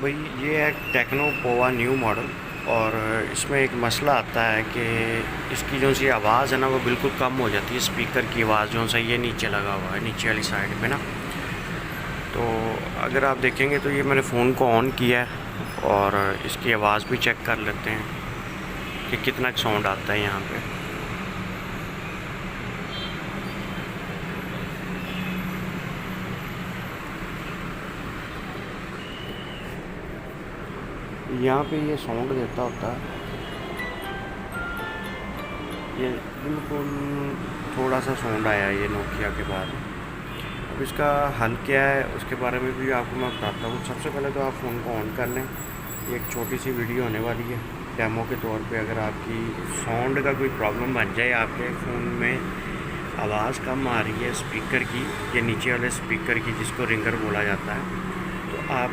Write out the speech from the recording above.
भाई ये है टेक्नो पोवा न्यू मॉडल। और इसमें एक मसला आता है कि इसकी जो सी आवाज़ है ना वो बिल्कुल कम हो जाती है। स्पीकर की आवाज़ जो सा ये नीचे लगा हुआ है, नीचे वाली साइड पे ना। तो अगर आप देखेंगे तो ये मैंने फ़ोन को ऑन किया है और इसकी आवाज़ भी चेक कर लेते हैं कि कितना साउंड आता है यहाँ पे। यहाँ पे ये साउंड देता होता है, ये बिल्कुल थोड़ा सा साउंड आया ये नोकिया के बाद। अब इसका हल क्या है उसके बारे में भी आपको मैं बताता हूँ। सबसे पहले तो आप फ़ोन को ऑन कर लें। ये एक छोटी सी वीडियो होने वाली है डेमो के तौर पे। अगर आपकी साउंड का कोई प्रॉब्लम बन जाए, आपके फ़ोन में आवाज़ कम आ रही है स्पीकर की, ये नीचे वाले स्पीकर की जिसको रिंगर बोला जाता है, तो आप